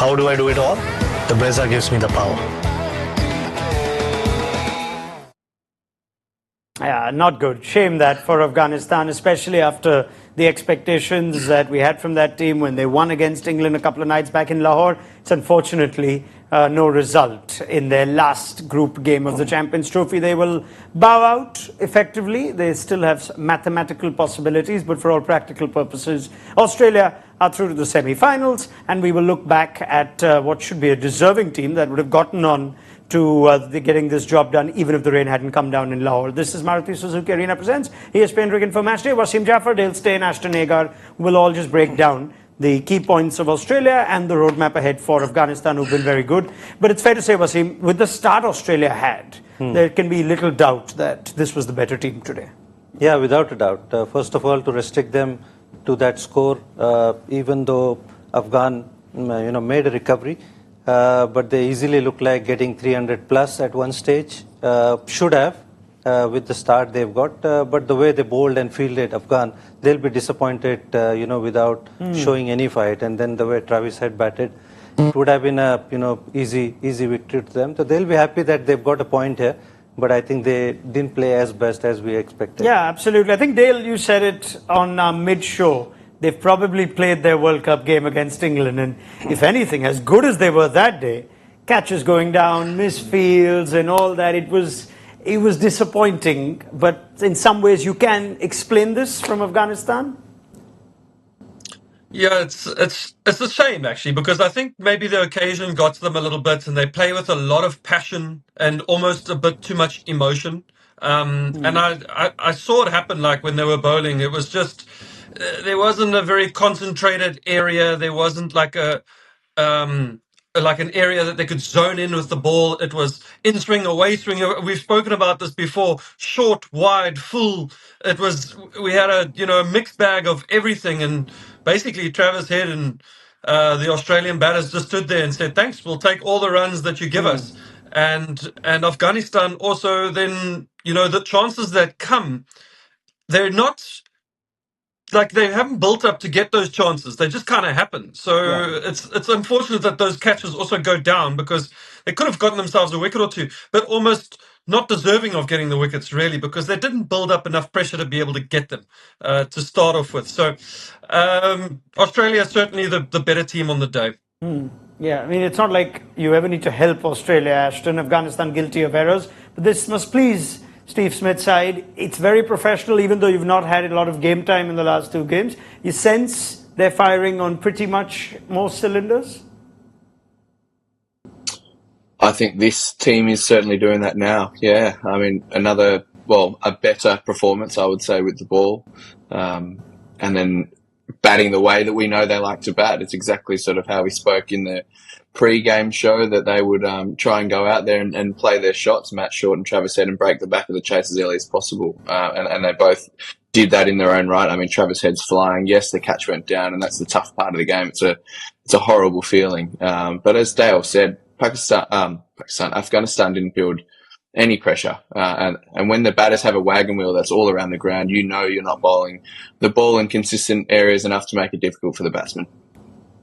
how do I do it all? The Brezza gives me the power. Yeah, not good. Shame that for Afghanistan, especially after the expectations that we had from that team when they won against England a couple of nights back in Lahore. It's unfortunately no result in their last group game of the Champions Trophy. They will bow out effectively. They still have mathematical possibilities, but for all practical purposes, Australia are through to the semi-finals, and we will look back at what should be a deserving team that would have gotten on to getting this job done, even if the rain hadn't come down in Lahore. This is Maruti Suzuki Arena Presents ESPN Cricket for Matchday. Wasim Jaffer, Dale Steyn, Ashton Agar will all just break down the key points of Australia and the roadmap ahead for Afghanistan, who've been very good. But it's fair to say, Wasim, with the start Australia had, there can be little doubt that this was the better team today. Yeah, without a doubt. First of all, to restrict them to that score, even though Afghan, made a recovery, but they easily look like getting 300 plus at one stage. Should have, with the start they've got. But the way they bowled and fielded Afghan, they'll be disappointed, without showing any fight. And then the way Travis had batted, it would have been a, easy victory to them. So they'll be happy that they've got a point here. But I think they didn't play as best as we expected. Yeah, absolutely. I think, Dale, you said it on mid-show. They've probably played their World Cup game against England, and if anything, as good as they were that day, catches going down, misfields and all that, it was disappointing. But in some ways, you can explain this from Afghanistan? Yeah, it's a shame, actually, because I think maybe the occasion got to them a little bit, and they play with a lot of passion and almost a bit too much emotion. And I saw it happen, like when they were bowling. It was just there wasn't a very concentrated area. There wasn't like like an area that they could zone in with the ball. It was in swing, away swing. We've spoken about this before. Short, wide, full. We had a mixed bag of everything, and basically Travis Head and the Australian batters just stood there and said, "Thanks, we'll take all the runs that you give us." And Afghanistan also then, the chances that come, they're not like they haven't built up to get those chances. They just kind of happen. So it's unfortunate that those catches also go down, because they could have gotten themselves a wicket or two, but almost not deserving of getting the wickets, really, because they didn't build up enough pressure to be able to get them to start off with. So Australia is certainly the better team on the day. Yeah, I mean, it's not like you ever need to help Australia, Ashton. Afghanistan guilty of errors. But this must please Steve Smith's side. It's very professional, even though you've not had a lot of game time in the last two games. You sense they're firing on pretty much most cylinders? I think this team is certainly doing that now. Yeah, I mean, a better performance, I would say, with the ball. And then batting the way that we know they like to bat. It's exactly sort of how we spoke in the pre-game show, that they would try and go out there and play their shots, Matt Short and Travis Head, and break the back of the chase as early as possible. And they both did that in their own right. I mean, Travis Head's flying. Yes, the catch went down, and that's the tough part of the game. It's a horrible feeling. But as Dale said, Afghanistan didn't build any pressure. And when the batters have a wagon wheel that's all around the ground, you're not bowling the ball in consistent areas enough to make it difficult for the batsmen.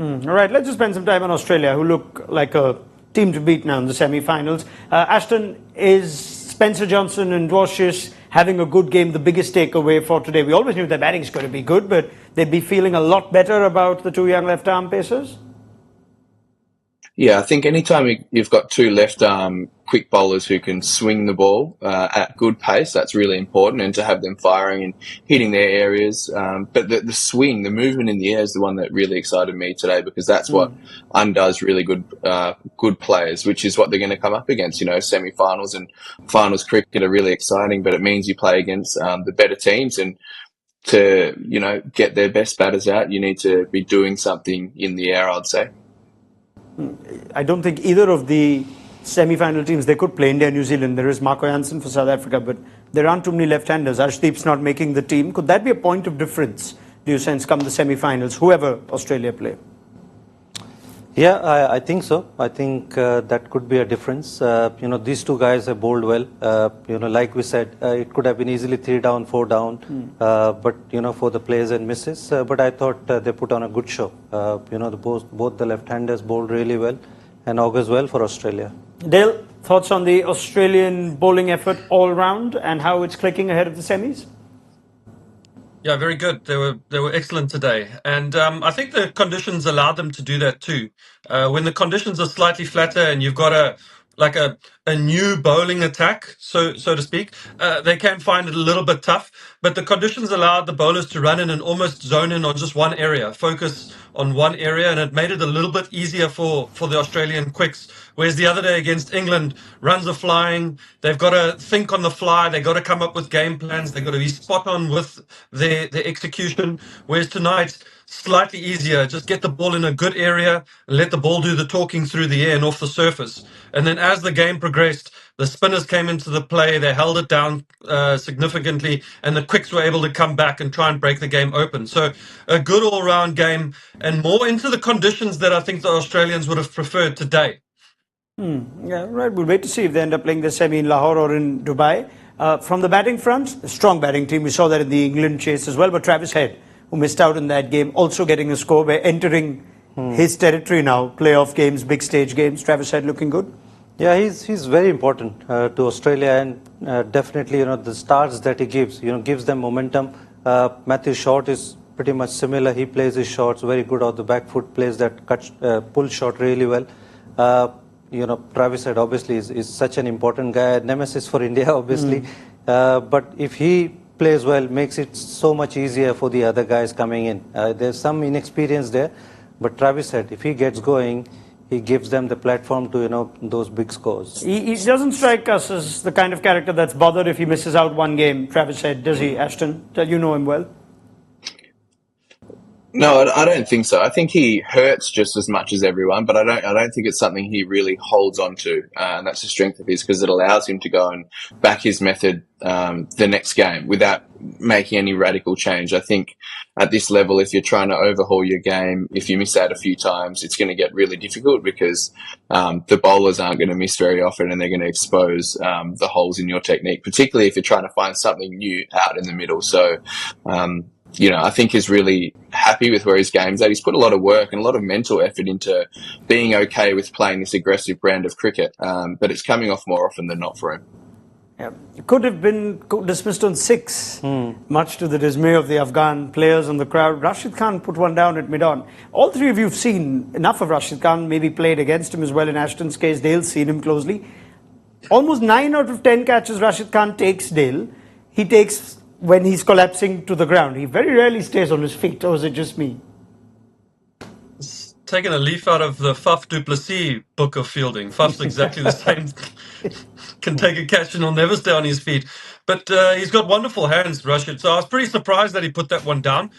All right, let's just spend some time on Australia, who look like a team to beat now in the semi-finals. Ashton, is Spencer Johnson and Dwarshuis having a good game the biggest takeaway for today? We always knew their batting's going to be good, but they'd be feeling a lot better about the two young left-arm pacers? Yeah, I think anytime you've got two left-arm quick bowlers who can swing the ball at good pace, that's really important, and to have them firing and hitting their areas. But the swing, the movement in the air is the one that really excited me today, because that's what undoes really good players, which is what they're going to come up against. Semi-finals and finals cricket are really exciting, but it means you play against the better teams, and to get their best batters out, you need to be doing something in the air, I'd say. I don't think either of the semi-final teams, they could play India, New Zealand. There is Marco Jansen for South Africa, but there aren't too many left-handers. Arshdeep's not making the team. Could that be a point of difference, do you sense, come the semi-finals, whoever Australia play? Yeah, I think so. I think that could be a difference. These two guys have bowled well. Like we said, it could have been easily 3 down, 4 down, but for the plays and misses. But I thought they put on a good show. Both the left-handers bowled really well, and augurs well for Australia. Dale, thoughts on the Australian bowling effort all round and how it's clicking ahead of the semis? Yeah, very good. They were excellent today, and I think the conditions allowed them to do that too. When the conditions are slightly flatter and you've got a new bowling attack, so to speak, they can find it a little bit tough. But the conditions allowed the bowlers to run in and almost zone in on just one area, focus on one area, and it made it a little bit easier for the Australian quicks. Whereas the other day against England, runs are flying. They've got to think on the fly. They've got to come up with game plans. They've got to be spot on with their execution. Whereas tonight, slightly easier. Just get the ball in a good area and let the ball do the talking through the air and off the surface. And then as the game progressed, the spinners came into the play. They held it down significantly, and the quicks were able to come back and try and break the game open. So a good all-round game, and more into the conditions that I think the Australians would have preferred today. Yeah, right. We'll wait to see if they end up playing the semi in Lahore or in Dubai. From the batting front, a strong batting team. We saw that in the England chase as well. But Travis Head, who missed out in that game, also getting a score. We're entering his territory now. Playoff games, big stage games. Travis Head looking good. Yeah, he's very important to Australia, and definitely the starts that he gives gives them momentum. Matthew Short is pretty much similar. He plays his shots very good off the back foot, plays that pull shot really well. Travis Head obviously is such an important guy, nemesis for India obviously. But if he plays well, makes it so much easier for the other guys coming in. There's some inexperience there, but Travis Head, if he gets going, he gives them the platform to those big scores. He doesn't strike us as the kind of character that's bothered if he misses out one game, Travis Head, does he, Ashton? You know him well. No, I don't think so. I think he hurts just as much as everyone, but I don't think it's something he really holds on to, and that's the strength of his, because it allows him to go and back his method the next game without making any radical change. I think at this level, if you're trying to overhaul your game, if you miss out a few times, it's going to get really difficult, because the bowlers aren't going to miss very often, and they're going to expose the holes in your technique, particularly if you're trying to find something new out in the middle. So I think he's really happy with where his game's at. He's put a lot of work and a lot of mental effort into being okay with playing this aggressive brand of cricket, but it's coming off more often than not for him. Yeah. It could have been dismissed on 6, much to the dismay of the Afghan players and the crowd. Rashid Khan put one down at mid-on. All three of you have seen enough of Rashid Khan, maybe played against him as well in Ashton's case. Dale's seen him closely. Almost 9 out of 10 catches Rashid Khan takes, Dale, he takes when he's collapsing to the ground. He very rarely stays on his feet, or is it just me? It's taken a leaf out of the Faf du Plessis book of fielding. Faf's exactly the same. Can take a catch and he'll never stay on his feet. But he's got wonderful hands, Rashid. So I was pretty surprised that he put that one down.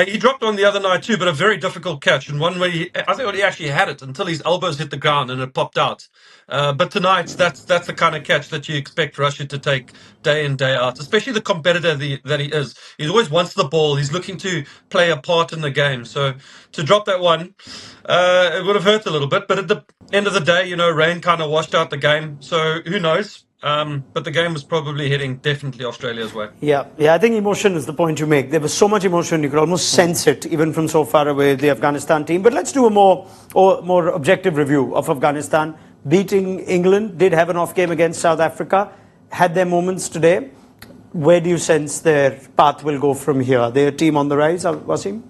He dropped one the other night too, but a very difficult catch, and one where I think he actually had it until his elbows hit the ground and it popped out. But tonight, that's the kind of catch that you expect Rashid to take day in, day out, especially the competitor that he is. He always wants the ball. He's looking to play a part in the game. So to drop that one, it would have hurt a little bit. But at the end of the day, rain kind of washed out the game. So who knows? But the game was probably heading definitely Australia's way. Yeah, I think emotion is the point you make. There was so much emotion, you could almost sense it, even from so far away, the Afghanistan team. But let's do a more objective review of Afghanistan. Beating England, did have an off game against South Africa, had their moments today. Where do you sense their path will go from here? Are they a team on the rise, Wasim?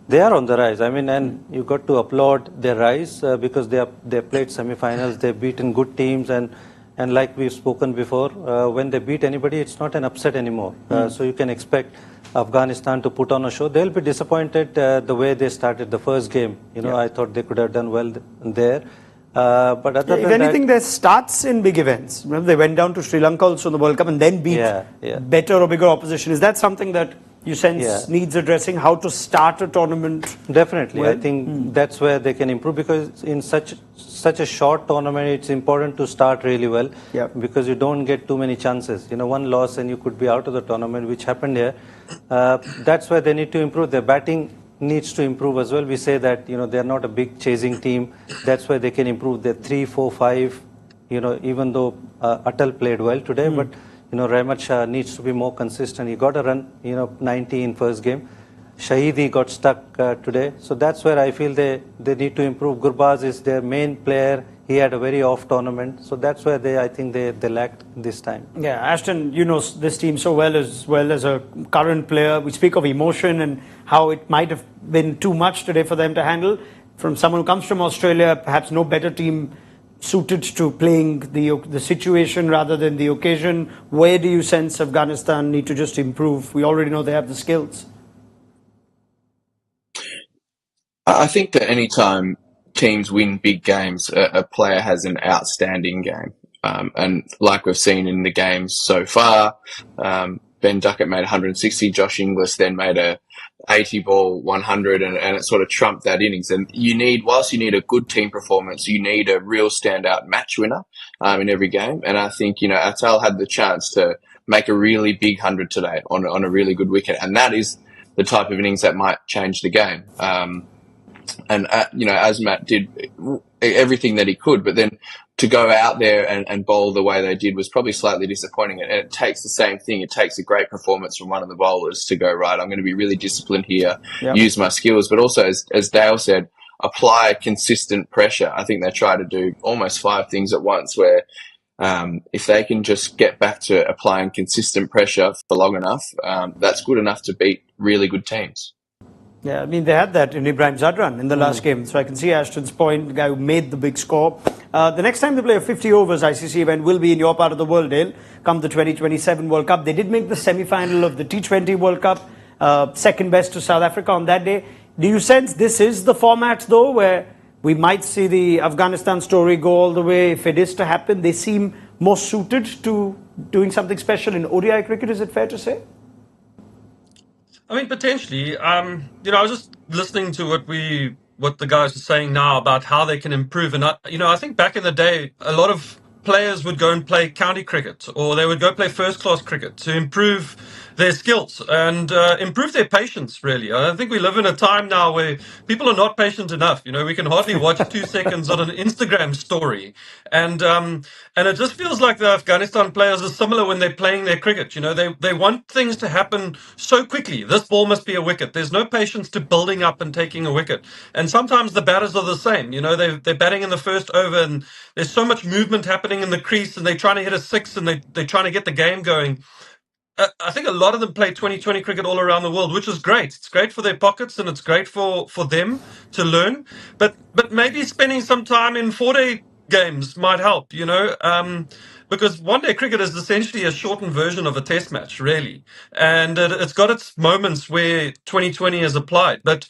They are on the rise. I mean, and you got to applaud their rise because they played semi-finals, they've beaten good teams, and like we've spoken before, when they beat anybody, it's not an upset anymore. So you can expect Afghanistan to put on a show. They'll be disappointed the way they started the first game. I thought they could have done well there. But other if than anything, their starts in big events. Remember, they went down to Sri Lanka also in the World Cup and then beat better or bigger opposition. Is that something that you sense needs addressing? How to start a tournament? Definitely. Well? I think that's where they can improve, because in such a short tournament, it's important to start really well because you don't get too many chances. One loss and you could be out of the tournament, which happened here. That's where they need to improve. Their batting needs to improve as well. We say that, they're not a big chasing team. That's why they can improve their 3, 4, 5, even though Atal played well today, but, Rahmat Shah needs to be more consistent. He got a run, 90 in first game. Shahidi got stuck today. So that's where I feel they need to improve. Gurbaz is their main player. He had a very off tournament. So that's where I think they lacked this time. Yeah, Ashton, you know this team so well as a current player. We speak of emotion and how it might have been too much today for them to handle. From someone who comes from Australia, perhaps no better team suited to playing the situation rather than the occasion. Where do you sense Afghanistan need to just improve? We already know they have the skills. I think that anytime teams win big games, a player has an outstanding game. And like we've seen in the games so far, Ben Duckett made 160, Josh Inglis then made a 80 ball 100, and it sort of trumped that innings. And whilst you need a good team performance, you need a real standout match winner in every game. And I think, Atal had the chance to make a really big 100 today on a really good wicket. And that is the type of innings that might change the game. And, as Matt did everything that he could, but then to go out there and bowl the way they did was probably slightly disappointing. And it takes the same thing. It takes a great performance from one of the bowlers to go, right, I'm going to be really disciplined here, use my skills, but also, as Dale said, apply consistent pressure. I think they try to do almost 5 things at once where if they can just get back to applying consistent pressure for long enough, that's good enough to beat really good teams. Yeah, I mean, they had that in Ibrahim Zadran in the last game. So I can see Ashton's point, the guy who made the big score. The next time they play a 50 overs ICC event will be in your part of the world, Dale, come the 2027 World Cup. They did make the semi-final of the T20 World Cup, second best to South Africa on that day. Do you sense this is the format, though, where we might see the Afghanistan story go all the way? If it is to happen, they seem more suited to doing something special in ODI cricket, is it fair to say? I mean, potentially. I was just listening to what the guys are saying now about how they can improve. And I think back in the day, a lot of players would go and play county cricket, or they would go play first class cricket to improve their skills and improve their patience, really. I think we live in a time now where people are not patient enough. We can hardly watch 2 seconds on an Instagram story. And it just feels like the Afghanistan players are similar when they're playing their cricket. They want things to happen so quickly. This ball must be a wicket. There's no patience to building up and taking a wicket. And sometimes the batters are the same. They're batting in the first over and there's so much movement happening in the crease and they're trying to hit a 6 and they're trying to get the game going. I think a lot of them play 2020 cricket all around the world, which is great. It's great for their pockets and it's great for them to learn. But maybe spending some time in 4-day games might help, because one-day cricket is essentially a shortened version of a test match, really. And it's got its moments where 2020 is applied. But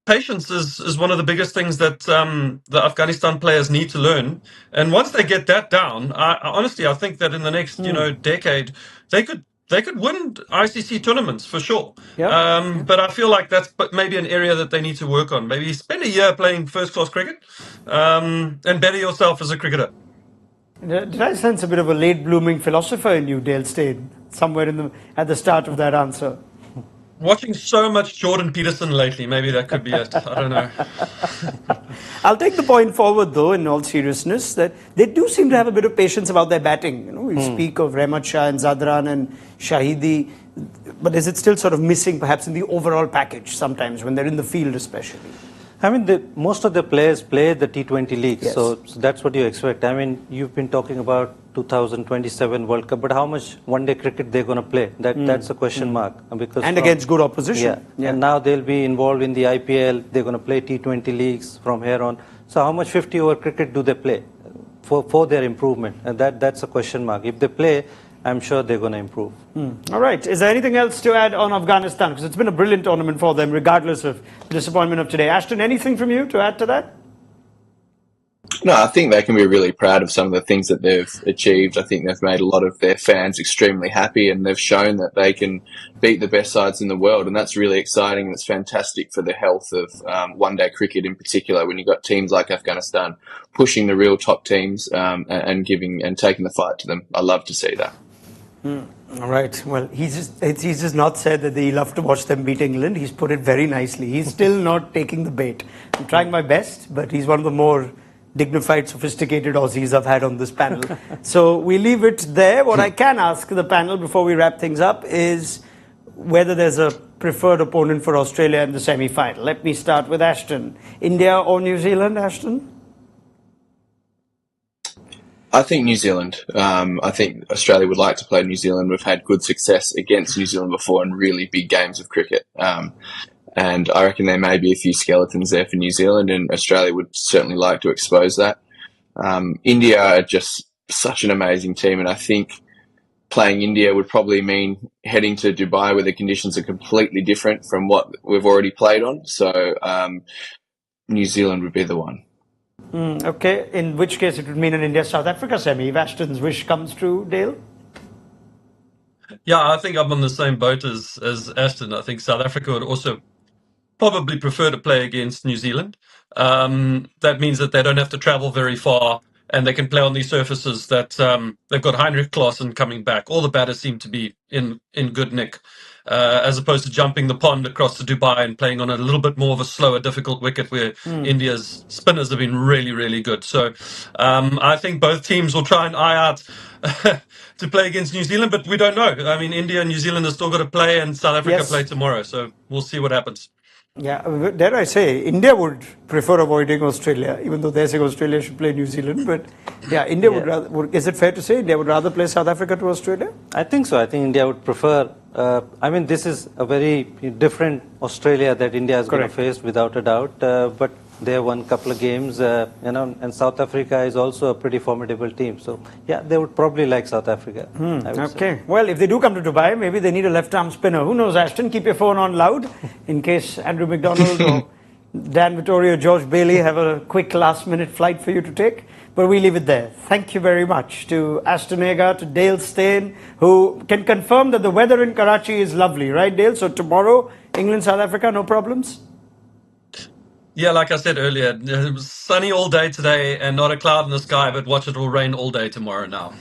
patience is one of the biggest things that the Afghanistan players need to learn. And once they get that down, I think that in the next, decade, they could win ICC tournaments for sure. But I feel like that's maybe an area that they need to work on. Maybe spend a year playing first-class cricket and better yourself as a cricketer. Did I sense a bit of a late-blooming philosopher in you, Dale Steyn, somewhere at the start of that answer? Watching so much Jordan Peterson lately, maybe that could be it. I don't know. I'll take the point forward, though, in all seriousness, that they do seem to have a bit of patience about their batting. We speak of Rahmat Shah and Zadran and Shahidi, but is it still sort of missing, perhaps, in the overall package sometimes, when they're in the field especially? I mean, most of the players play the T20 league, so that's what you expect. I mean, you've been talking about 2027 World Cup, but how much one-day cricket they're going to play? That's a question mark. And against good opposition. Yeah. And now they'll be involved in the IPL. They're going to play T20 leagues from here on. So how much 50-over cricket do they play for their improvement? And that's a question mark. If they play, I'm sure they're going to improve. All right. Is there anything else to add on Afghanistan? Because it's been a brilliant tournament for them, regardless of the disappointment of today. Ashton, anything from you to add to that? No, I think they can be really proud of some of the things that they've achieved. I think they've made a lot of their fans extremely happy and they've shown that they can beat the best sides in the world. And that's really exciting. It's fantastic for the health of one-day cricket in particular when you've got teams like Afghanistan pushing the real top teams and taking the fight to them. I love to see that. All right. Well, he's just not said that he loved to watch them beat England. He's put it very nicely. He's still not taking the bait. I'm trying my best, but he's one of the more dignified, sophisticated Aussies I've had on this panel. So we leave it there. What I can ask the panel before we wrap things up is whether there's a preferred opponent for Australia in the semi-final. Let me start with Ashton. India or New Zealand, Ashton? I think New Zealand. I think Australia would like to play New Zealand. We've had good success against New Zealand before in really big games of cricket. And I reckon there may be a few skeletons there for New Zealand, and Australia would certainly like to expose that. India are just such an amazing team, and I think playing India would probably mean heading to Dubai where the conditions are completely different from what we've already played on. So New Zealand would be the one. Okay, in which case it would mean an India-South Africa semi. If Ashton's wish comes true, Dale? Yeah, I think I'm on the same boat as Ashton. I think South Africa would also probably prefer to play against New Zealand. That means that they don't have to travel very far and they can play on these surfaces that they've got Heinrich Klaassen coming back. All the batters seem to be in good nick, as opposed to jumping the pond across to Dubai and playing on a little bit more of a slower, difficult wicket where India's spinners have been really, really good. So I think both teams will try and eye out to play against New Zealand, but we don't know. I mean, India and New Zealand have still got to play, and South Africa play tomorrow. So we'll see what happens. Yeah, dare I say, India would prefer avoiding Australia, even though they say Australia should play New Zealand. But yeah, India would rather, is it fair to say India would rather play South Africa to Australia? I think so. I think India would prefer, I mean, this is a very different Australia that India is going to face without a doubt. But they have won a couple of games, and South Africa is also a pretty formidable team. So, yeah, they would probably like South Africa. Okay. Well, if they do come to Dubai, maybe they need a left-arm spinner. Who knows, Ashton? Keep your phone on loud in case Andrew McDonald or Dan Vittorio, George Bailey have a quick last-minute flight for you to take. But we leave it there. Thank you very much to Ashton Agar, to Dale Steyn, who can confirm that the weather in Karachi is lovely, right, Dale? So tomorrow, England, South Africa, no problems? Yeah, like I said earlier, it was sunny all day today and not a cloud in the sky, but watch it will rain all day tomorrow now.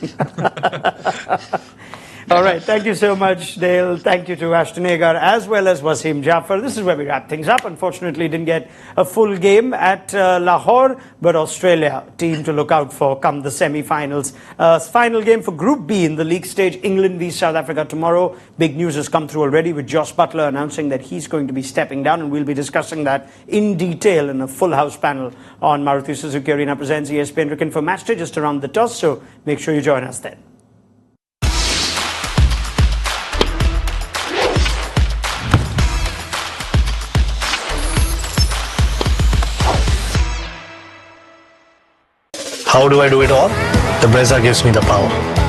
All right. Thank you so much, Dale. Thank you to Ashton Agar as well as Wasim Jaffer. This is where we wrap things up. Unfortunately, didn't get a full game at Lahore, but Australia team to look out for come the semi-finals. Final game for Group B in the league stage, England v South Africa tomorrow. Big news has come through already with Josh Butler announcing that he's going to be stepping down, and we'll be discussing that in detail in a full house panel on Maruti Suzuki Arena Presents ESPN Cricket for Matchday just around the toss. So make sure you join us then. How do I do it all? The Brezza gives me the power.